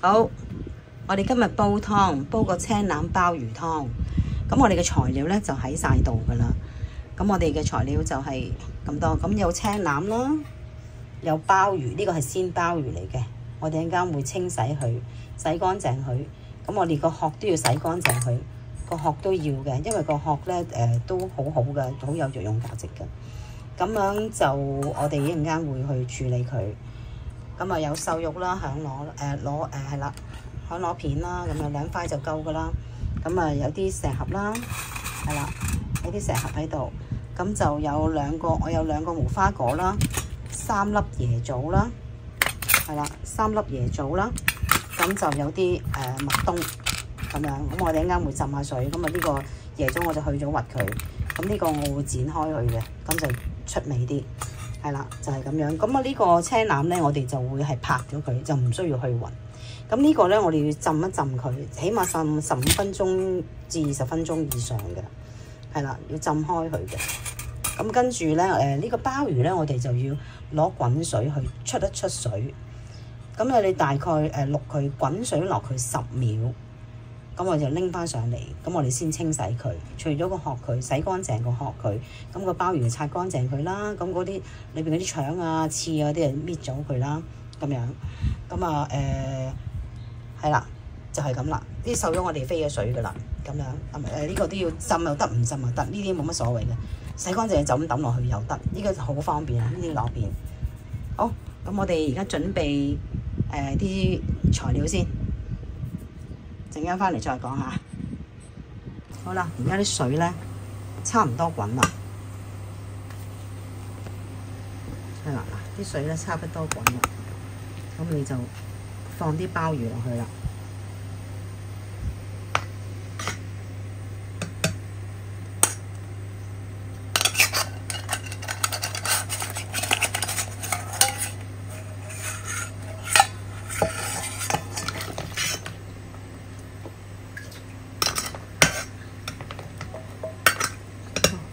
好，我哋今日煲湯，煲個青腩鮑魚湯。咁我哋嘅材料咧就喺晒度噶啦。咁我哋嘅材料就係咁多。咁有青腩啦，有鮑魚，呢個係鮮鮑魚嚟嘅。我哋陣間會清洗佢，洗乾淨佢。咁我哋個殼都要洗乾淨佢，個殼都要嘅，因為個殼咧都好好嘅，好有藥用價值嘅。咁樣就我哋一陣間會去處理佢。咁啊有瘦肉啦，響螺係啦，響螺片啦，咁啊2塊就夠噶啦。咁啊有啲石盒啦，係啦，有啲石盒喺度。咁就有我有2個無花果啦，3粒椰棗啦，係啦，3粒椰棗啦。咁就有啲麥冬咁樣。咁我哋一陣間會浸下水。咁啊呢個椰棗我就去咗核佢。咁呢個我會剪開佢嘅，咁就出味啲。係啦，就係咁樣。咁啊呢個青腩咧，我哋就會係拍咗佢，就唔需要去核。咁呢個咧，我哋要浸一浸佢，起碼浸15分鐘至20分鐘以上嘅，係啦，要浸開佢嘅。咁跟住咧，呢個鮑魚咧，我哋就要攞滾水去出一出水。咁啊，你大概淥佢滾水落佢10秒，咁我就拎翻上嚟。咁我哋先清洗佢，除咗個殼佢，洗乾淨個殼佢。咁個鮑魚擦乾淨佢啦。咁嗰啲裏邊嗰啲腸啊、刺啊啲啊搣咗佢啦，咁樣。咁啊係啦，就係咁啦。啲瘦肉我哋飛咗水噶啦，咁樣呢個都要浸又得，唔浸又得，呢啲冇乜所謂嘅。洗乾淨就咁抌落去又得，呢個好方便啊！呢啲攞便。好，咁我哋而家準備啲材料先，陣間翻嚟再講下。好啦，而家啲水咧差唔多滾啦，係啦，嗱，啲水咧差不多滾啦，咁你就放啲鮑魚落去啦。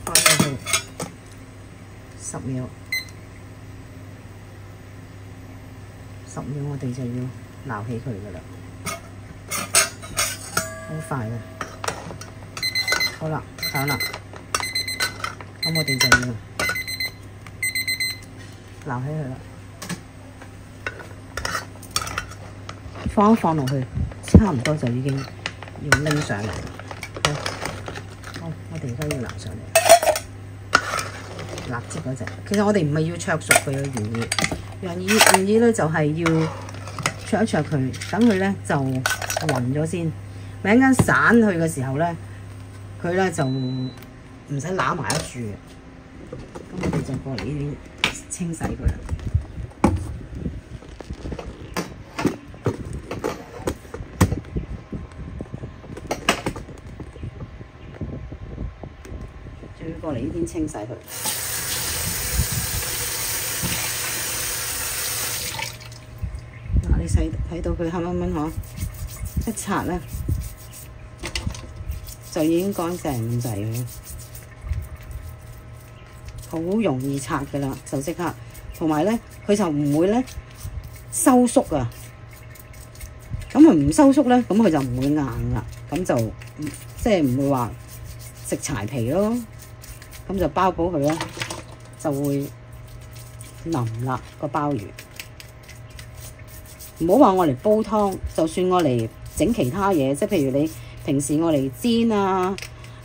放落去10秒。10秒我哋就要撈起佢噶啦，好快嘅。好啦，搞啦，咁我哋就要撈起佢啦，放一放落去，差唔多就已經要拎上嚟。好，我哋而家要撈上嚟，辣椒嗰隻。其實我哋唔係要灼熟佢嘅原意咧就係要灼一灼佢，等佢咧就暈咗先。咪一陣間散去嘅時候咧，佢咧就唔使揦埋一住嘅。咁我哋就過嚟呢邊清洗佢啦。仲要過嚟呢邊清洗佢。你睇到佢黑蚊蚊嗬，一擦咧就已經乾淨咁滯嘅，好容易擦噶啦，就即刻。同埋咧，佢就唔會咧收縮啊。咁佢唔收縮咧，咁佢就唔會硬啦。咁就即係唔會話食柴皮咯。咁就包保佢咧，就會腍啦個鮑魚。唔好話我嚟煲湯，就算我嚟整其他嘢，即係譬如你平時我嚟煎啊、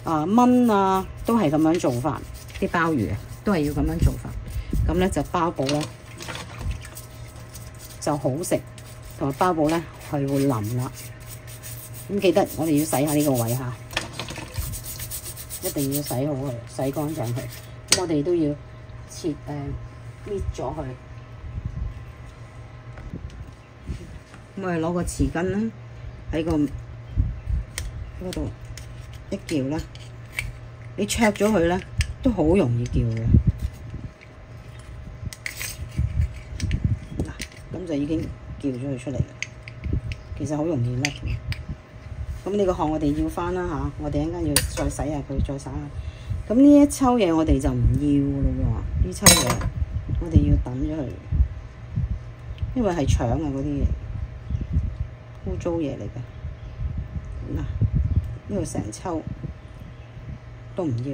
燜啊，都係咁樣做法。啲鮑魚都係要咁樣做法，咁咧就包保咧就好食，同埋包保咧係會腍啦。咁記得我哋要洗下呢個位嚇，一定要洗好佢，洗乾淨佢。咁我哋都要搣咗佢。咁我哋攞個匙羹啦，喺個嗰度一撬啦，你灼咗佢咧，都好容易撬嘅。嗱，咁就已經撬咗佢出嚟啦。其實好容易甩嘅。咁呢個殼我哋要翻啦嚇，我哋一陣間要再洗下佢，再洗下。咁呢一抽嘢我哋就唔要咯喎，呢抽嘢我哋要抌咗佢，因為係腸啊嗰啲嘢。污糟嘢嚟嘅。嗱，呢度成抽都唔要，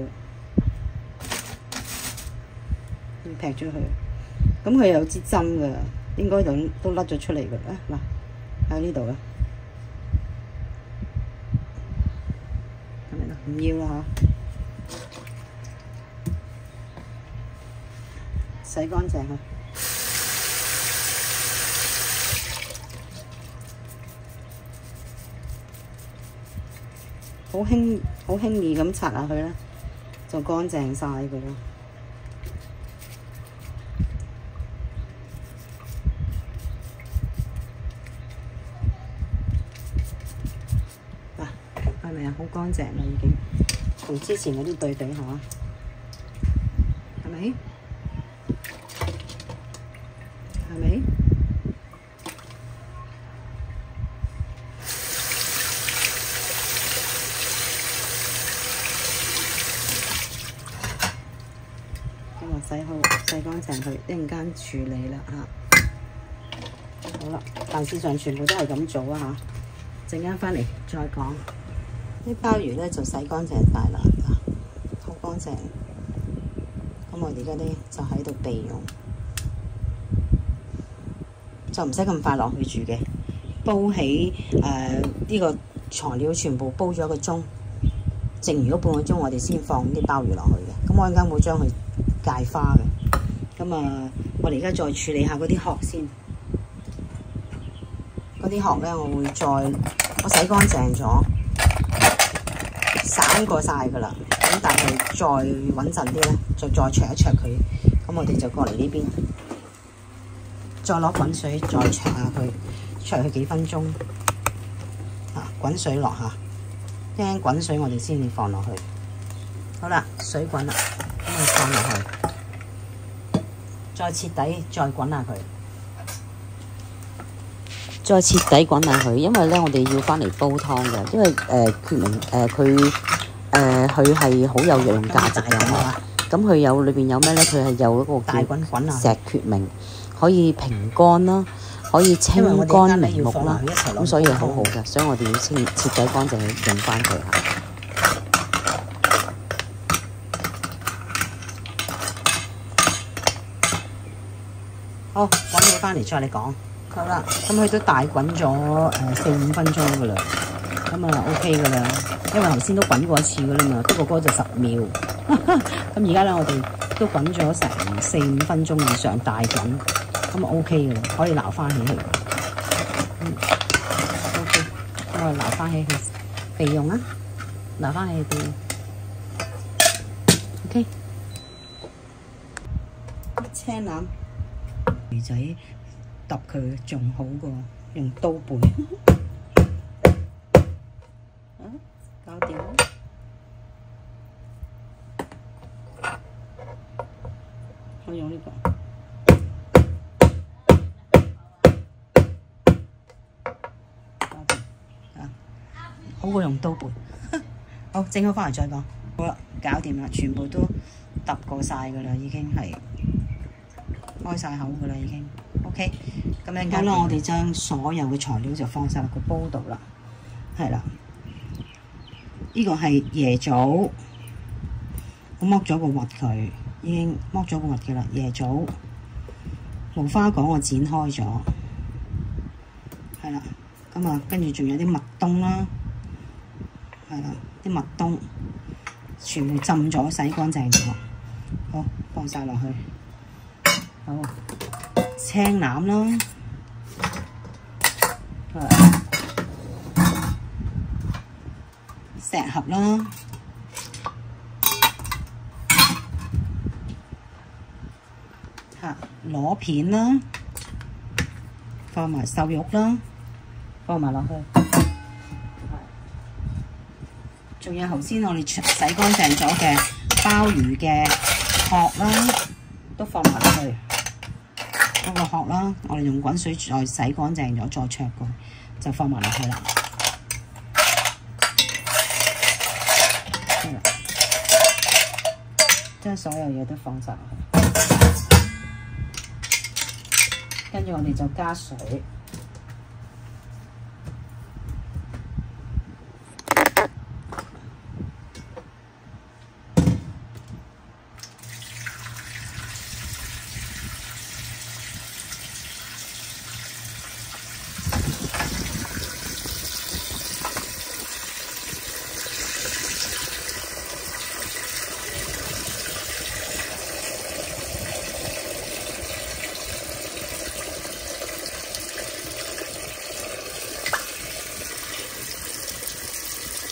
要劈咗佢。咁佢有支針㗎，應該都甩咗出嚟㗎啦。嗱，喺呢度啦，係咪啦？唔要啦嚇，洗乾淨佢。好輕易咁擦下去咧，就乾淨晒㗎啦。嗱，係咪啊？好乾淨啦，已經同之前嗰啲對比下，係咪？係咪？洗乾淨佢，一陣間處理啦嚇。好啦，大致上全部都係咁做啊嚇。陣間翻嚟再講。啲鮑魚咧就洗乾淨晒啦，好乾淨。咁我哋而家咧就喺度備用，就唔使咁快落去煮嘅。煲起呢個材料全部煲咗1個鐘，剩餘嗰半個鐘我哋先放啲鮑魚落去嘅。咁我陣間會將佢芥花嘅。咁啊，我哋而家再處理下嗰啲殼先。嗰啲殼咧，我洗乾淨咗，散過晒噶啦。咁但係再穩陣啲咧，就再焯一焯佢。咁我哋就過嚟呢邊，再攞滾水再焯下佢，焯佢幾分鐘。滾水落下，聽滾水我哋先至放落去。好啦，水滾啦，咁我放落去。再徹底再滾下佢，再徹底滾下佢，因為咧我哋要翻嚟煲湯嘅，因為決明佢係好有藥用價值嘅嘛。咁佢有裏邊有咩咧？佢係有一個大滾石決明，可以平肝啦，可以清肝明目啦，咁所以係好好嘅，所以我哋要徹底乾淨去用翻佢嚇。好，揾你翻嚟再嚟講。好啦，咁佢都大滾咗4-5分鐘噶啦，咁啊 OK 噶啦，因為頭先都滾過一次噶啦嘛，不過嗰就10秒。咁而家咧我哋都滾咗成4-5分鐘以上大滾，咁啊 OK 嘅，可以撈翻起佢。OK， 咁我撈翻起佢備用啊，撈翻起佢備用。OK， 青腩。魚仔揼佢仲好過用刀背。搞掂啦！我用呢個。搞掂啊！好過用刀背。好，整好翻嚟再講。好啦，搞掂啦，全部都揼過晒噶啦，已經係。開晒口噶啦，已經 OK。咁樣好啦，我哋將所有嘅材料就放晒落個煲度啦。係啦，呢個係椰棗，我剝咗個核佢，已經剝咗個核嘅啦。椰棗、無花果我剪開咗，係啦。咁啊，跟住仲有啲麥冬啦，係啦，啲麥冬全部浸咗，洗乾淨咗。好，放晒落去。好，青腩啦，石盒啦，螺片啦，放埋瘦肉啦，放埋落去。仲有頭先我哋洗乾淨咗嘅鮑魚嘅殼啦，都放埋落去。嗰個殼啦，我哋用滾水再洗乾淨咗，再焯過，就放埋落去啦。將所有嘢都放晒落去，跟住我哋就加水，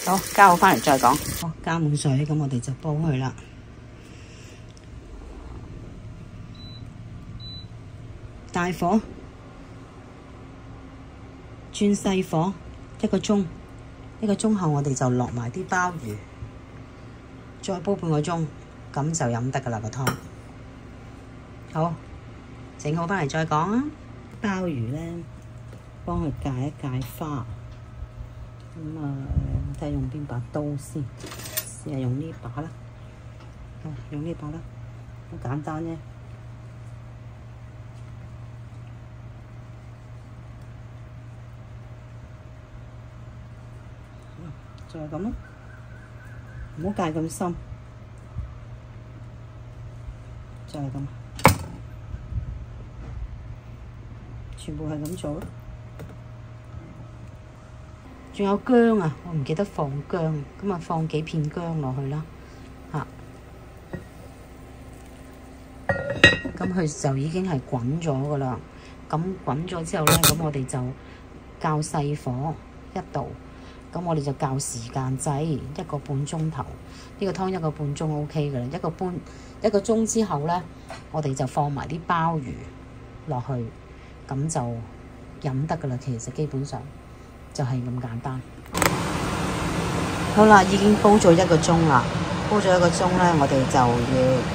好，加好返嚟再講。好，加滿水，咁我哋就煲佢啦。大火轉細火1個鐘，1個鐘後我哋就落埋啲鮑魚，再煲半個鐘，咁就飲得㗎啦個湯。好，整好返嚟再講啊。鮑魚咧，幫佢戒一戒花。咁睇下用邊把刀先，試下用呢把啦。用呢把啦，好簡單啫。就係咁咯，唔好戒咁深，就係咁，全部係咁做咯。仲有薑啊，我唔記得放薑，咁啊放幾片薑落去啦，嚇。咁佢就已經係滾咗㗎啦。咁滾咗之後咧，咁我哋就較細火1度。咁我哋就較時間掣1個半鐘頭，呢個湯1個半鐘 OK 㗎啦。1個鐘之後咧，我哋就放埋啲鮑魚落去，咁就飲得㗎啦。其實基本上就係咁簡單。好啦，已經煲咗1個鐘啦。煲咗1個鐘咧，我哋就要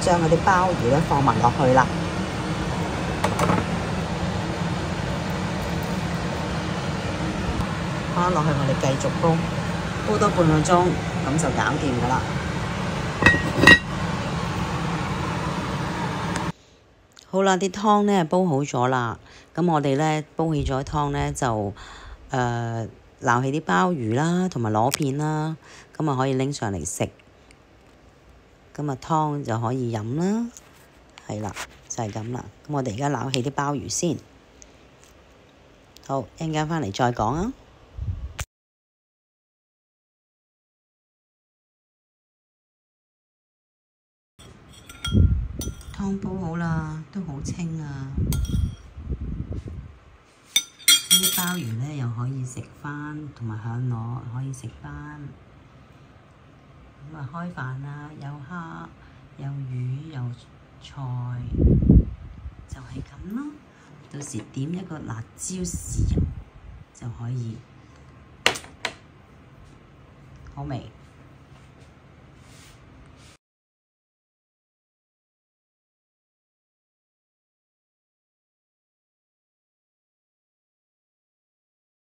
將嗰啲鮑魚咧放埋落去啦。放落去，我哋繼續煲，煲多半個鐘，咁就搞掂㗎啦。好啦，啲湯咧煲好咗啦，咁我哋咧煲起咗湯咧就撈起啲鮑魚啦，同埋螺片啦，咁啊可以拎上嚟食，咁啊湯就可以飲啦，係啦，就係咁啦。咁我哋而家撈起啲鮑魚先，好，一陣間返嚟再講啊。湯煲好啦，都好清啊！啲鮑魚咧又可以食翻，同埋響螺可以食翻。咁啊開飯啦，有蝦、有魚、有菜，就係咁咯。到時點一個辣椒豉油就可以，好味。